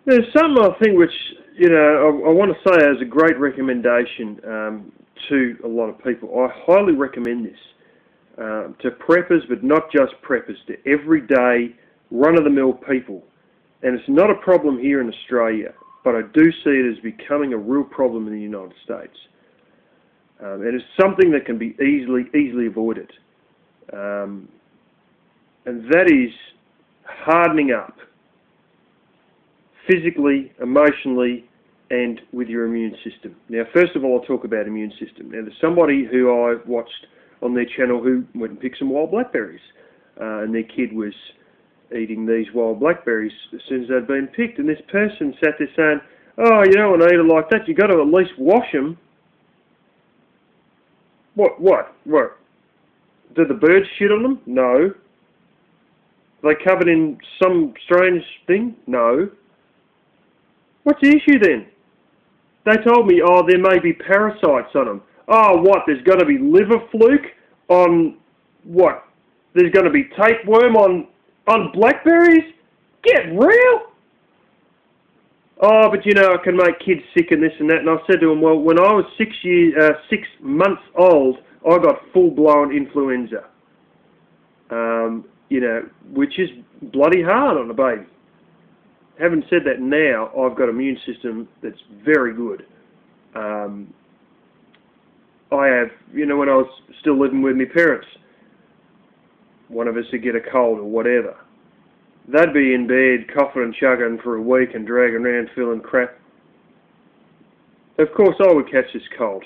There's some, I think, which, I want to say as a great recommendation to a lot of people. I highly recommend this to preppers, but not just preppers, to everyday, run-of-the-mill people. And it's not a problem here in Australia, but I do see it as becoming a real problem in the United States. And it's something that can be easily avoided. And that is hardening up. Physically, emotionally, and with your immune system. Now, first of all, I'll talk about immune system. Now, there's somebody who I watched on their channel who went and picked some wild blackberries. And their kid was eating these wild blackberries as soon as they'd been picked. And this person sat there saying, "Oh, you don't want to eat it like that. You've got to at least wash them." What? Did the birds shit on them? No. Are they covered in some strange thing? No. What's the issue then? They told me, oh, there may be parasites on them. Oh, what? There's going to be liver fluke on what? There's going to be tapeworm on blackberries? Get real? Oh, but it can make kids sick and this and that. And I said to him, well, when I was 6 months old, I got full-blown influenza. Which is bloody hard on a baby. Having said that, now I've got an immune system that's very good. I have, when I was still living with my parents, one of us would get a cold or whatever. They'd be in bed coughing and chugging for a week and dragging around feeling crap. Of course, I would catch this cold.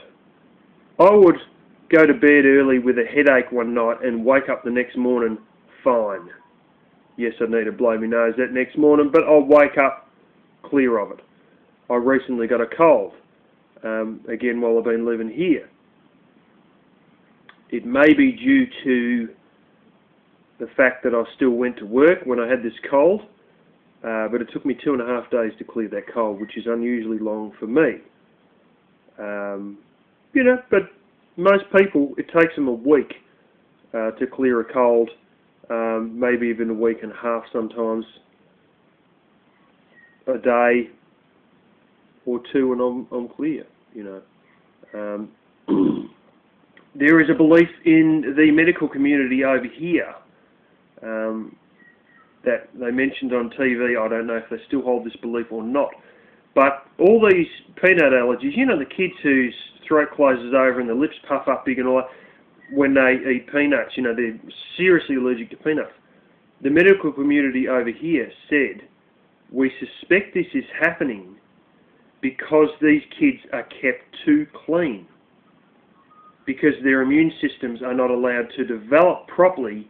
I would go to bed early with a headache one night and wake up the next morning fine. Yes, I need to blow my nose that next morning, but I'll wake up clear of it. I recently got a cold, again while I've been living here. It may be due to the fact that I still went to work when I had this cold, but it took me 2.5 days to clear that cold, which is unusually long for me. But most people, it takes them a week to clear a cold. Maybe even a week and a half sometimes, a day or two, and I'm clear, There is a belief in the medical community over here that they mentioned on TV. I don't know if they still hold this belief or not, but all these peanut allergies, the kids whose throat closes over and their lips puff up big and all that, when they eat peanuts, they're seriously allergic to peanuts. The medical community over here said, we suspect this is happening because these kids are kept too clean, because their immune systems are not allowed to develop properly,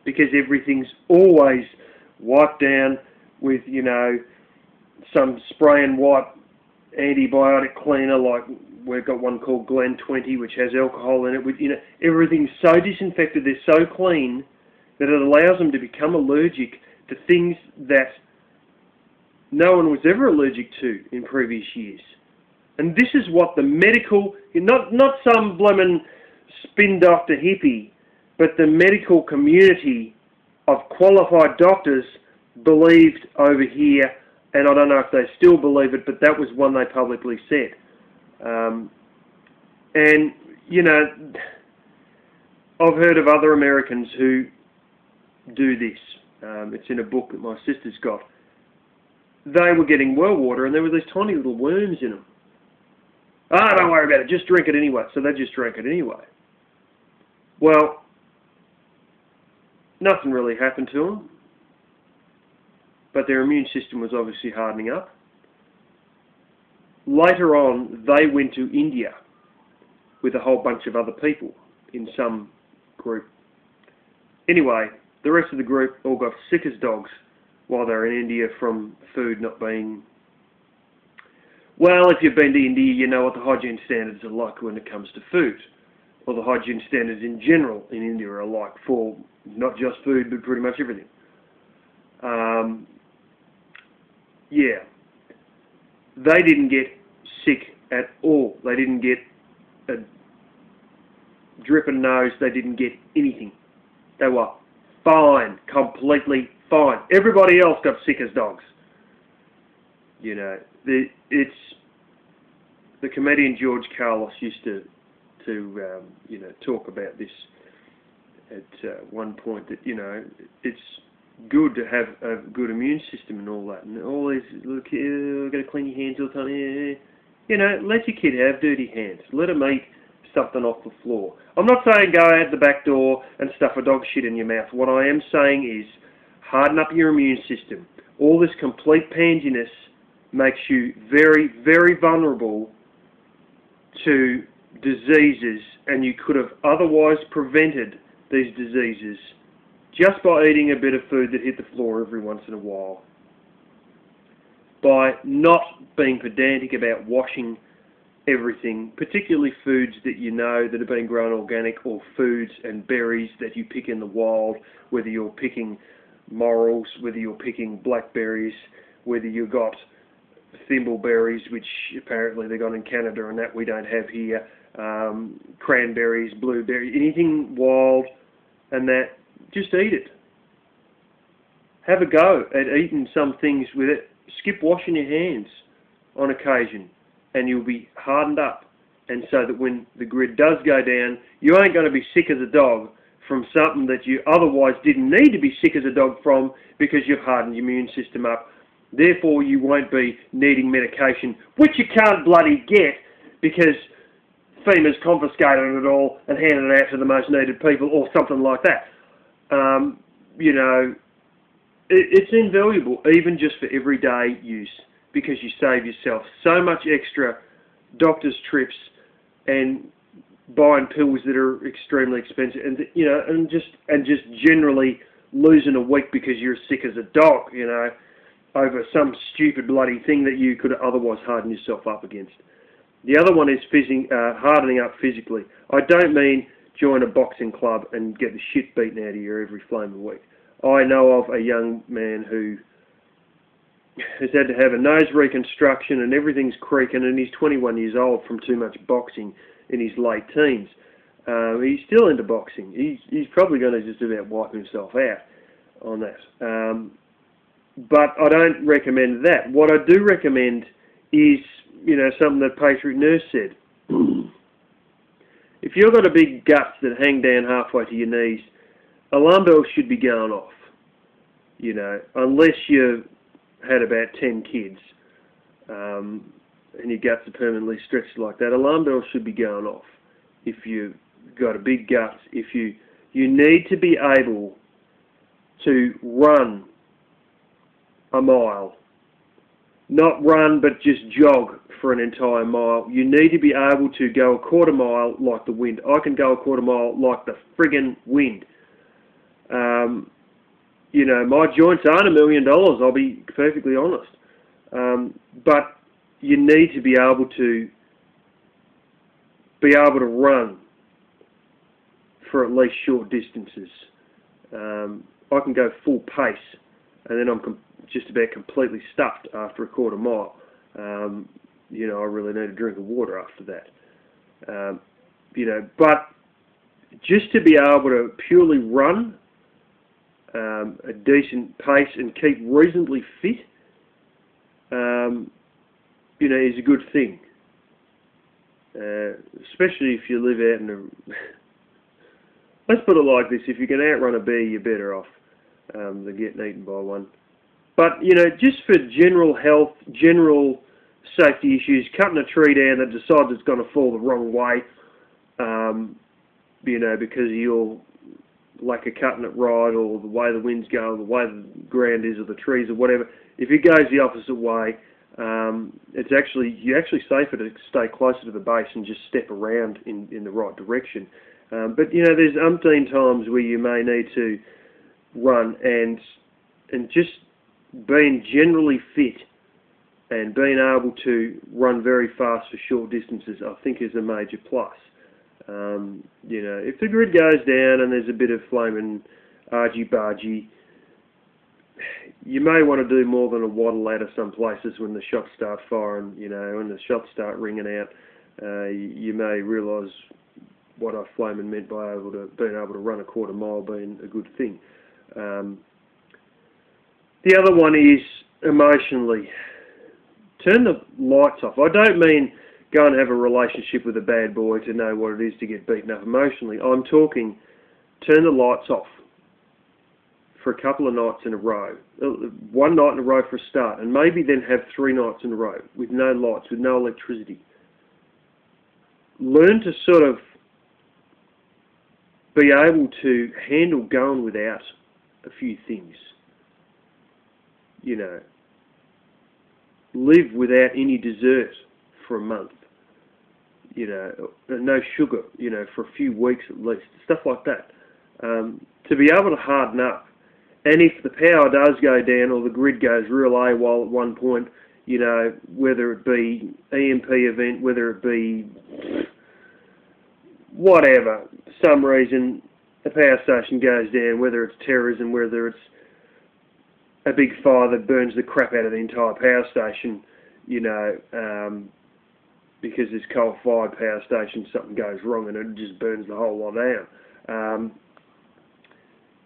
because everything's always wiped down with, some spray and wipe antibiotic cleaner, like we've got one called Glen 20, which has alcohol in it. With, everything's so disinfected, they're so clean that it allows them to become allergic to things that no one was ever allergic to in previous years. And this is what the medical, not some blooming spin doctor hippie, but the medical community of qualified doctors believed over here, and I don't know if they still believe it, but that was one they publicly said. I've heard of other Americans who do this. It's in a book that my sister's got. They were getting well water and there were these tiny little worms in them. Ah, don't worry about it, just drink it anyway. So they just drank it anyway. Well, nothing really happened to them, but their immune system was obviously hardening up. Later on, they went to India with a whole bunch of other people in some group. Anyway, the rest of the group all got sick as dogs while they were in India from food not being... Well, if you've been to India, you know what the hygiene standards are like when it comes to food. Or the hygiene standards in general in India are like for not just food, but pretty much everything. Yeah. They didn't get sick at all. They didn't get a dripping nose. They didn't get anything. They were fine, completely fine. Everybody else got sick as dogs. You know, the comedian George Carlos used to you know, talk about this at one point, that, you know, it's good to have a good immune system and all that, and all these, look, I've got to clean your hands all the time. You know, let your kid have dirty hands. Let him eat something off the floor. I'm not saying go out the back door and stuff a dog shit in your mouth. What I am saying is harden up your immune system. All this complete pansiness makes you very, very vulnerable to diseases, and you could have otherwise prevented these diseases just by eating a bit of food that hit the floor every once in a while. By not being pedantic about washing everything, particularly foods that you know that have been grown organic, or foods and berries that you pick in the wild, whether you're picking morels, whether you're picking blackberries, whether you've got thimbleberries, which apparently they got in Canada and that we don't have here, cranberries, blueberries, anything wild, and that, just eat it. Have a go at eating some things with it. Skip washing your hands on occasion, and you'll be hardened up, and so that when the grid does go down, you ain't going to be sick as a dog from something that you otherwise didn't need to be sick as a dog from, because you've hardened your immune system up. Therefore, you won't be needing medication, which you can't bloody get because FEMA's confiscated it all and handed it out to the most needed people, or something like that. You know, it's invaluable, even just for everyday use, because you save yourself so much extra doctor's trips and buying pills that are extremely expensive, and you know, and just generally losing a week because you're as sick as a dog, you know, over some stupid bloody thing that you could otherwise harden yourself up against. The other one is hardening up physically. I don't mean join a boxing club and get the shit beaten out of you every flaming week. I know of a young man who has had to have a nose reconstruction and everything's creaking, and he's 21 years old from too much boxing in his late teens. He's still into boxing. He's probably going to just about wipe himself out on that. But I don't recommend that. What I do recommend is, you know, something that Patrick Nurse said. If you've got a big guts that hang down halfway to your knees, alarm bells should be going off. You know, unless you've had about 10 kids and your guts are permanently stretched like that, alarm bells should be going off. If you've got a big gut, if you need to be able to run a mile. Not run, but just jog for an entire mile. You need to be able to go a quarter mile like the wind. I can go a quarter mile like the friggin' wind. You know, my joints aren't $1 million, I'll be perfectly honest. But you need to be able to run for at least short distances. I can go full pace, and then I'm just about completely stuffed after a quarter mile. You know, I really need a drink of water after that. You know, but just to be able to purely run a decent pace and keep reasonably fit, you know, is a good thing. Especially if you live out in a... Let's put it like this, if you can outrun a bear, you're better off than getting eaten by one. But, you know, just for general health, general safety issues, cutting a tree down that decides it's going to fall the wrong way, you know, because of your lack of cutting it right, or the way the wind's going, the way the ground is, or the trees, or whatever, if it goes the opposite way, you're actually safer to stay closer to the base and just step around in the right direction. But, you know, there's umpteen times where you may need to run, and just being generally fit and being able to run very fast for short distances, I think, is a major plus. You know, if the grid goes down and there's a bit of flaming argy-bargy, you may want to do more than a waddle out of some places when the shots start firing. You know, when the shots start ringing out, you may realise what I flaming meant by being able to run a quarter mile being a good thing. The other one is emotionally. Turn the lights off. I don't mean go and have a relationship with a bad boy to know what it is to get beaten up emotionally. I'm talking turn the lights off for a couple of nights in a row. One night in a row for a start, and maybe then have 3 nights in a row with no lights, with no electricity. Learn to sort of be able to handle going without a few things. You know, live without any dessert for a month. You know, no sugar, you know, for a few weeks at least. Stuff like that. To be able to harden up. And if the power does go down or the grid goes real AWOL at one point, you know, whether it be EMP event, whether it be whatever, some reason a power station goes down, whether it's terrorism, whether it's a big fire that burns the crap out of the entire power station, you know, because this coal-fired power station, something goes wrong and it just burns the whole lot down.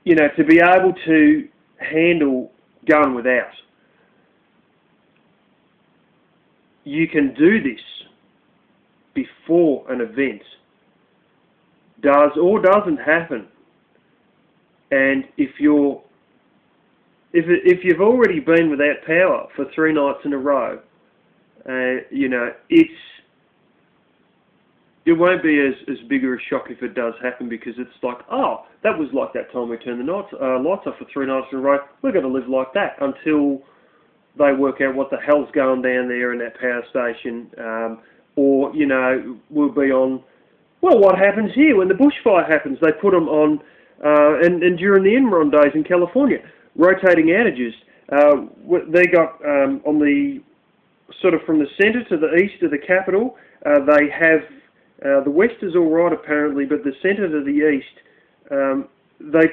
You know, to be able to handle going without. You can do this before an event does or doesn't happen. And if you've already been without power for 3 nights in a row, you know, it won't be as big a shock if it does happen, because it's like, oh, that was like that time we turned the lights off for 3 nights in a row. We're going to live like that until they work out what the hell's going down there in that power station. Or, you know, we'll be on, well, what happens here when the bushfire happens? They put them on, and during the Enron days in California, rotating outages. They got on the, sort of from the centre to the east of the capital, they have, the west is all right apparently, but the centre to the east, they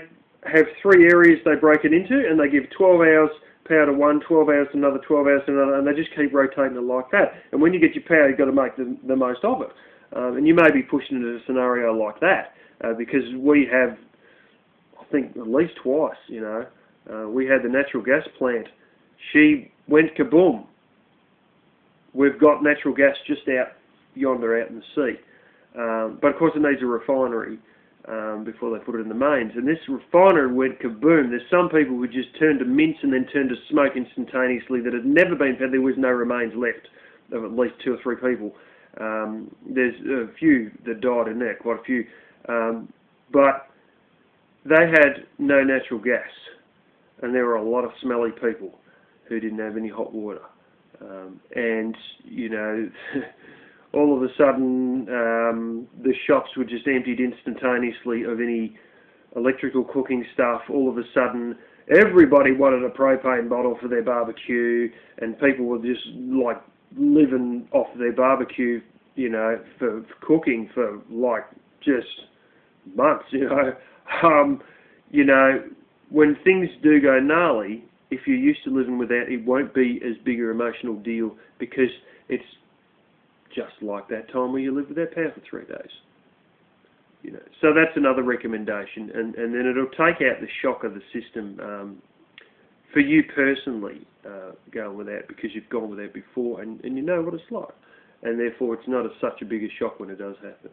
have 3 areas they break it into, and they give 12 hours power to one, 12 hours to another, 12 hours to another, and they just keep rotating it like that. And when you get your power, you've got to make the most of it. And you may be pushing into a scenario like that, because we have, I think, at least twice, you know, we had the natural gas plant. She went kaboom. We've got natural gas just out yonder, out in the sea. But of course it needs a refinery before they put it in the mains. And this refinery went kaboom. There's some people who just turned to mince and then turned to smoke instantaneously that had never been found. There was no remains left of at least 2 or 3 people. There's a few that died in there, quite a few. But they had no natural gas. And there were a lot of smelly people who didn't have any hot water. And, you know, all of a sudden the shops were just emptied instantaneously of any electrical cooking stuff. All of a sudden everybody wanted a propane bottle for their barbecue, and people were just like living off their barbecue, you know, for cooking for like just months, you know. You know, when things do go gnarly, if you're used to living without, it won't be as big an emotional deal, because it's just like that time where you live without power for 3 days. You know, so that's another recommendation, and then it'll take out the shock of the system for you personally, going without, because you've gone without before, and you know what it's like, and therefore it's not such a big a shock when it does happen.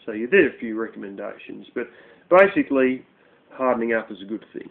So yeah, there are a few recommendations, but basically hardening up is a good thing.